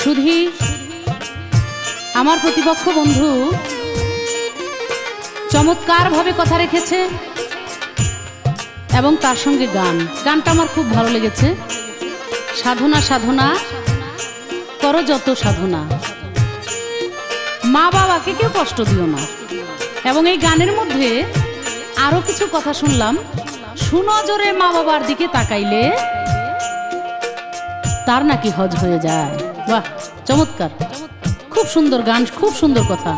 শুধু আমার প্রতিপক্ষ বন্ধু চমৎকারভাবে কথা রেখেছে এবং তার সঙ্গে গানটা আমার খুব ভালো লেগেছে। সাধনা সাধনা করো যত সাধনা, মা বাবাকে কেউ কষ্ট দিও না। এবং এই গানের মধ্যে আরো কিছু কথা শুনলাম, সুনজরে মা বাবার দিকে তাকাইলে তার নাকি হজ হয়ে যায়। বাহ, চমৎকার, খুব সুন্দর গান, খুব সুন্দর কথা।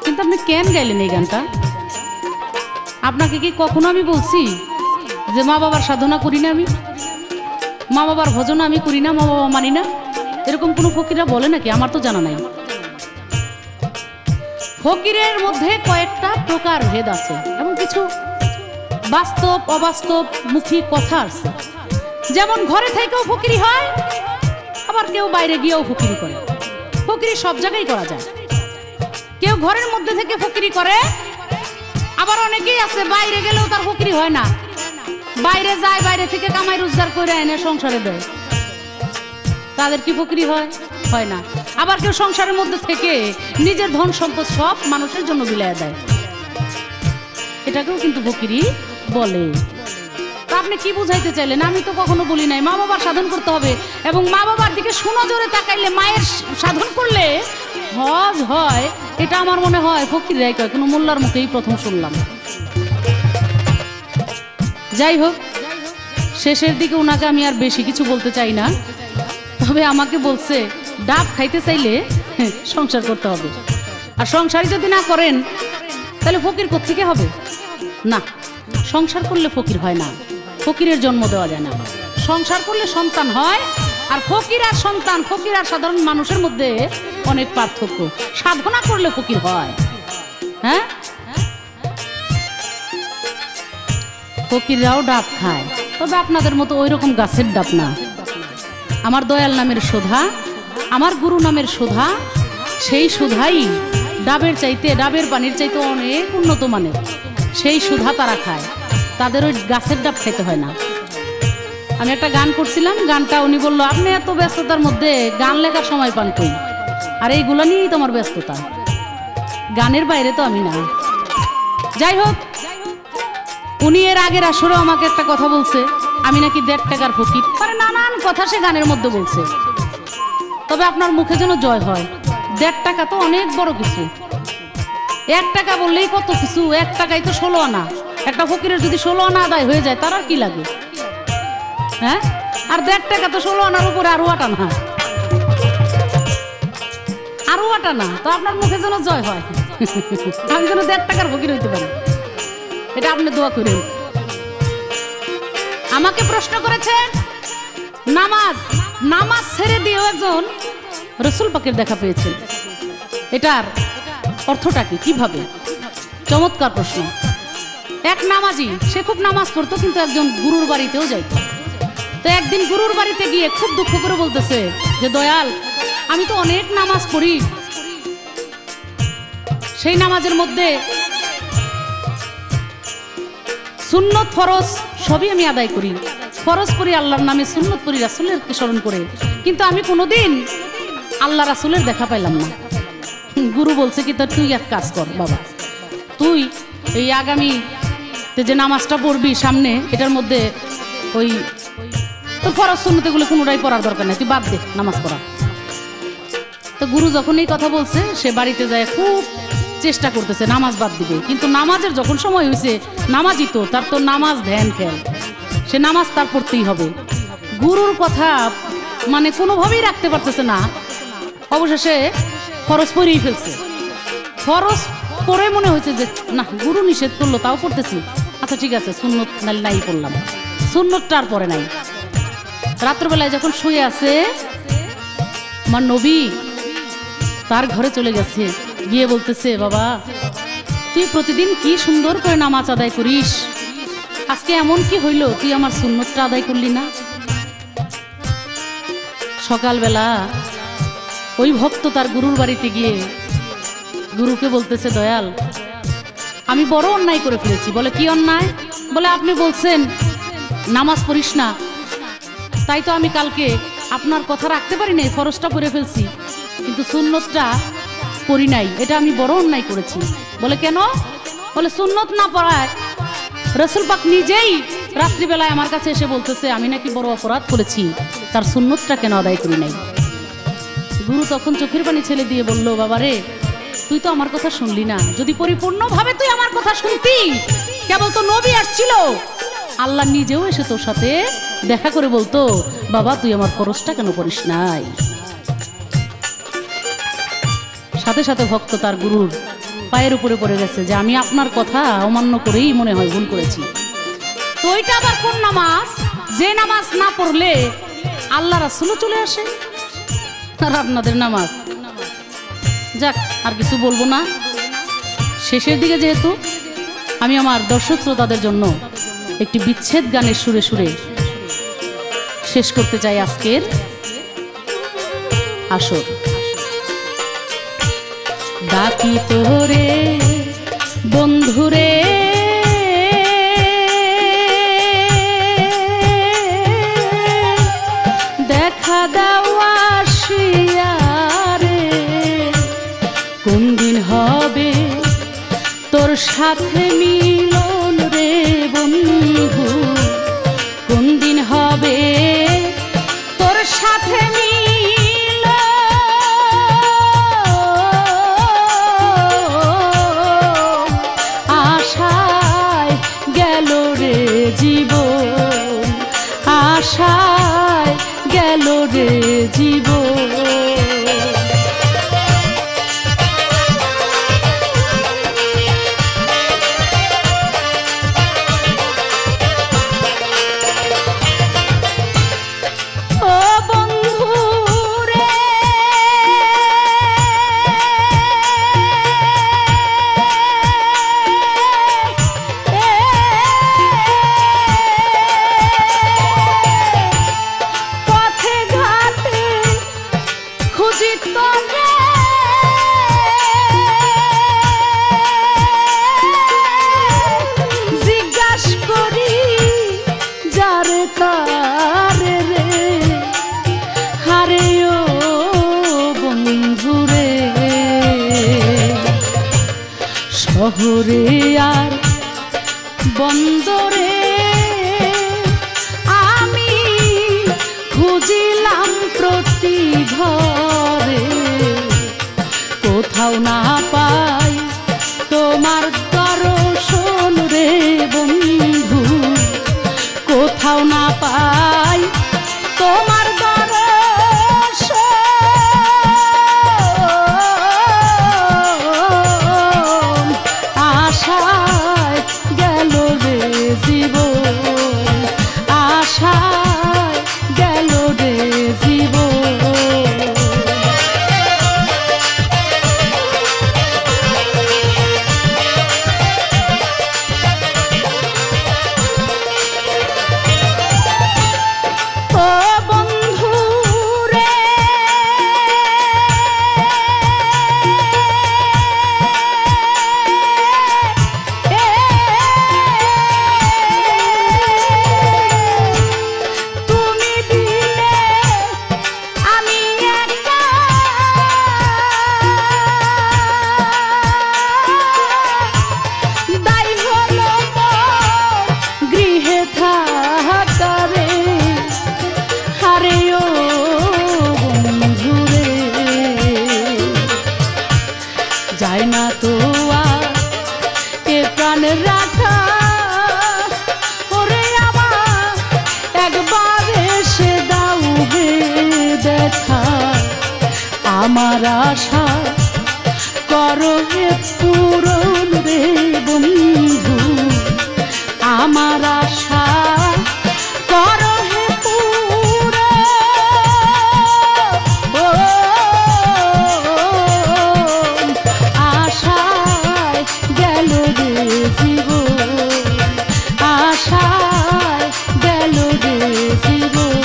কিন্তু আপনি কেন গাইলেন এই গানটা? আপনাকে কি কখনো আমি বলছি যে মা বাবার সাধনা করি না, আমি মা বাবার ভজন আমি করি না, মা বাবা মানি না? এরকম কোনো ফকিরা বলে নাকি? আমার তো জানা নাই। ফকিরের মধ্যে কয়েকটা প্রকার ভেদ আছে এবং কিছু বাস্তব অবাস্তব মুখী কথা আছে। যেমন ঘরে থেকেও ফকিরি হয়, আবার কেউ বাইরে গিয়েও ফকিরি করে। ফকিরি সব জায়গায় করা যায়। কেউ ঘরের মধ্যে থেকে ফকিরি করে, আবার অনেকেই আছে বাইরে গেলেও তার ফকিরি হয় না, বাইরে যায়, বাইরে থেকে কামাই রোজগার করে এনে সংসারে দেয়, তাদের কি ফকিরি হয়? হয় না। আবার কেউ সংসারের মধ্যে থেকে নিজের ধন সম্পদ সব মানুষের জন্য বিলায় দেয়, এটাকেও কিন্তু ফকিরি বলে। তা আপনি কি বুঝাইতে চাইলেন? আমি তো কখনো বলি নাই মা বাবার সাধন করতে হবে এবং মা বাবার দিকে সুনজরে তাকাইলে, মায়ের সাধন করলে হজ হয়, এটা আমার মনে হয় ফকিররাই কয়, কোনো মোল্লার মুখেই প্রথম শুনলাম। যাই হোক, শেষের দিকে ওনাকে আমি আর বেশি কিছু বলতে চাই না, তবে আমাকে বলছে ডাব খাইতে চাইলে সংসার করতে হবে, আর সংসারই যদি না করেন তাহলে ফকির কোত্থেকে হবে? না, সংসার করলে ফকির হয় না, ফকিরের জন্ম দেওয়া যায় না। সংসার করলে সন্তান হয়, আর ফকির আর সন্তান, ফকির আর সাধারণ মানুষের মধ্যে অনেক পার্থক্য। সাধনা করলে ফকির হয়। হ্যাঁ, ফকিররাও ডাব খায়, তবে আপনাদের মতো ওই রকম গাছের ডাব না। আমার দয়াল নামের শোধা, আমার গুরু নামের শোধা, সেই শোধাই ডাবের চাইতে, ডাবের পানির চাইতে অনেক উন্নত মানের। সেই শোধা তারা খায়, তাদের ওই গাছের ডাব খেতে হয় না। আমি একটা গান করছিলাম, গানটা উনি বললো আপনি এত ব্যস্ততার মধ্যে গান লেখার সময় পান কই? আর এইগুলো নিয়েই তোমার ব্যস্ততা, গানের বাইরে তো আমি না। যাই হোক, উনি এর আগের আসরে আমাকে একটা কথা বলছে, আমি নাকি 1.5 টাকার ফকির, মানে নানান কথা সে গানের মধ্যে বলছে। তবে আপনার মুখে যেন জয় হয়, 1.5 টাকা তো অনেক বড় কিছু। 1 টাকা বললেই কত কিছু, 1 টাকাই তো 16 আনা। একটা ফকিরের যদি 16 আনা আদায় হয়ে যায়, তার আর কি লাগে? হ্যাঁ, আর 1.5 টাকা তো 16 আনার উপরে আরো 8 আনা, আরো 8 আনা। তো আপনার মুখে যেন জয় হয়, আমি যেন 1.5 টাকার ফকির হইতে পারি, এটা আপনি দোয়া করেন। আমাকে প্রশ্ন করেছেন নামাজ ছেড়ে দিয়েও একজন রসুল পাকের দেখা পেয়েছেন, এটার অর্থটা কি, কিভাবে? চমৎকার প্রশ্ন। এক নামাজি, সে খুব নামাজ পড়তো, কিন্তু একজন গুরুর বাড়িতেও যাইত। তো একদিন গুরুর বাড়িতে গিয়ে খুব দুঃখ করে বলতেছে যে দয়াল, আমি তো অনেক নামাজ পড়ি, সেই নামাজের মধ্যে সুন্নত ফরজ সবই আমি আদায় করি, ফরজ পড়ি আল্লাহর নামে, সুন্নত পড়ি রাসূলের স্মরণ করে, কিন্তু আমি কোনোদিন আল্লাহ রাসূলের দেখা পাইলাম না। গুরু বলছে কি, তুই এক কাজ কর বাবা, তুই এই আগামী যে নামাজটা পড়বি সামনে, এটার মধ্যে ওই তোর ফরজ সুন্নত এগুলো কোনোটাই পড়ার দরকার নেই, তুই বাদ দে নামাজ পড়া। তো গুরু যখন এই কথা বলছে, সে বাড়িতে যায় খুব চেষ্টা করতেছে নামাজ বাদ দিবে, কিন্তু নামাজের যখন সময় হয়েছে, নামাজই তো তার তো নামাজ ধ্যান খেল, সে নামাজ তার পড়তেই হবে। গুরুর কথা মানে কোনোভাবেই রাখতে পারতেছে না, অবশেষে ফরজ পড়েই ফেলছে। ফরজ পড়ে মনে হয়েছে যে না, গুরু নিষেধ করলো তাও পড়তেছি, আচ্ছা ঠিক আছে সুন্নত নাই পড়লাম, সুন্নতটা আর পড়ে নাই। রাত্রবেলায় যখন শুয়ে আছে, আমার নবী তার ঘরে চলে গেছে, গিয়ে বলতেছে বাবা, তুই প্রতিদিন কি সুন্দর করে নামাজ আদায় করিস, আজকে এমন কি হইল তুই আমার সুন্নতটা আদায় করলি না? সকালবেলা ওই ভক্ত তার গুরুর বাড়িতে গিয়ে গুরুকে বলতেছে দয়াল, আমি বড় অন্যায় করে ফেলেছি। বলে কি অন্যায়? বলে আপনি বলছেন নামাজ পড়িস না, তাই তো আমি কালকে আপনার কথা রাখতে পারি নাই, ফরজটা পড়ে ফেলছি কিন্তু সুন্নতটা পড়ি নাই, এটা আমি বড় অন্যায় করেছি। বলে কেন? বলে সুন্নত না পড়ায় রাসূল পাক নিজেই রাত্রিবেলায় আমার কাছে এসে বলতেছে আমি নাকি বড় অপরাধ করেছি, তার সুন্নতটা কেন আদায় করি নাই। গুরু তখন চোখের পানি ছেলে দিয়ে বলল, বাবারে তুই তো আমার কথা শুনলি না, যদি পরিপূর্ণভাবে তুই আমার কথা শুনতি, কেবল তো নবী আসছিল, আল্লাহ নিজেও এসে তোর সাথে দেখা করে বলতো, বাবা তুই আমার ফরজটা কেন করিস নাই। সাথে সাথে ভক্ত তার গুরুর পায়ের উপরে পড়ে গেছে যে আমি আপনার কথা অমান্য করেই মনে হয় ভুল করেছি। তো ওইটা আবার কোন নামাজ, যে নামাজ না পড়লে আল্লাহ রাসূলও চলে আসে, আর আপনাদের নামাজ। যাক, আর কিছু বলবো না, শেষের দিকে যেহেতু আমি আমার দর্শক শ্রোতাদের জন্য একটি বিচ্ছেদ গানের সুরে সুরে শেষ করতে চাই আজকের আসর। ডাকি তোরে বন্ধুরে, দেখা দেওয়া আসিয়ারে, কোন দিন হবে তোর সাথে মিলন রে বন্ধু, কোন দিন হবে তোর সাথে মিলন, আশায় গেল রে জীবন, আশায় গেল রে জীবন। শহরে আর বন্দরে আমি খুঁজিলাম প্রতি ঘরে, কোথাও না পাই তোমার দর্শন রে বন্ধু, কোথাও না পাই তোমার যায় না তো আর এ প্রাণ রাখা, ওরে আমার একবার এসে দাও হে দেখা, আমার আশা করো হে পূরণ রে বন্ধু, আমার আশা করো হে পূরণ। আশায় গেল রে জীবন, আশায় গেল রে জীবন।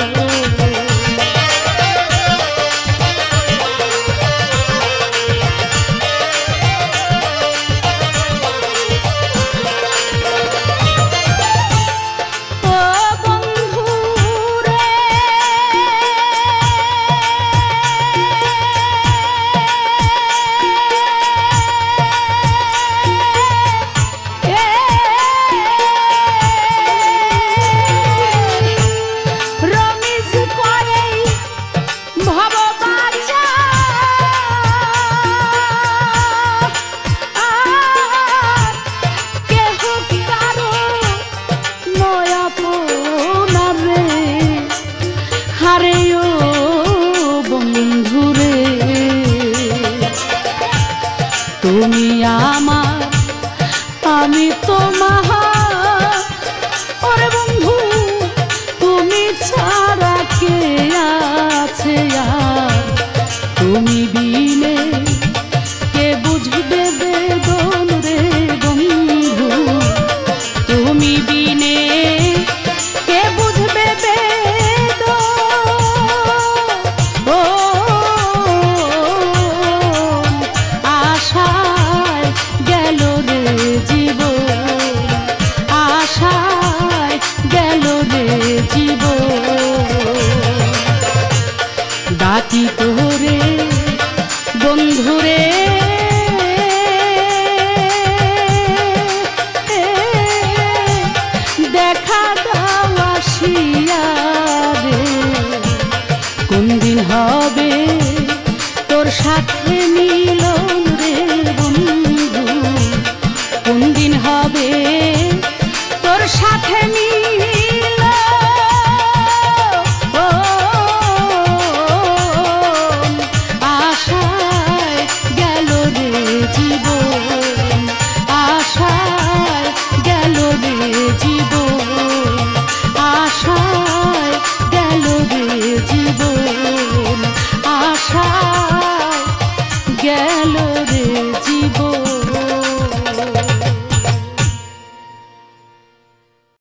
তুমি তো মহা ওরে বন্ধু তুমি ছাড়া কে আছে আর তুমি বিনে কে বুঝবে বেদন রে বন্ধু তুমি বিনে কে বুঝবে বেদন ও আশায় গেল রে জীবন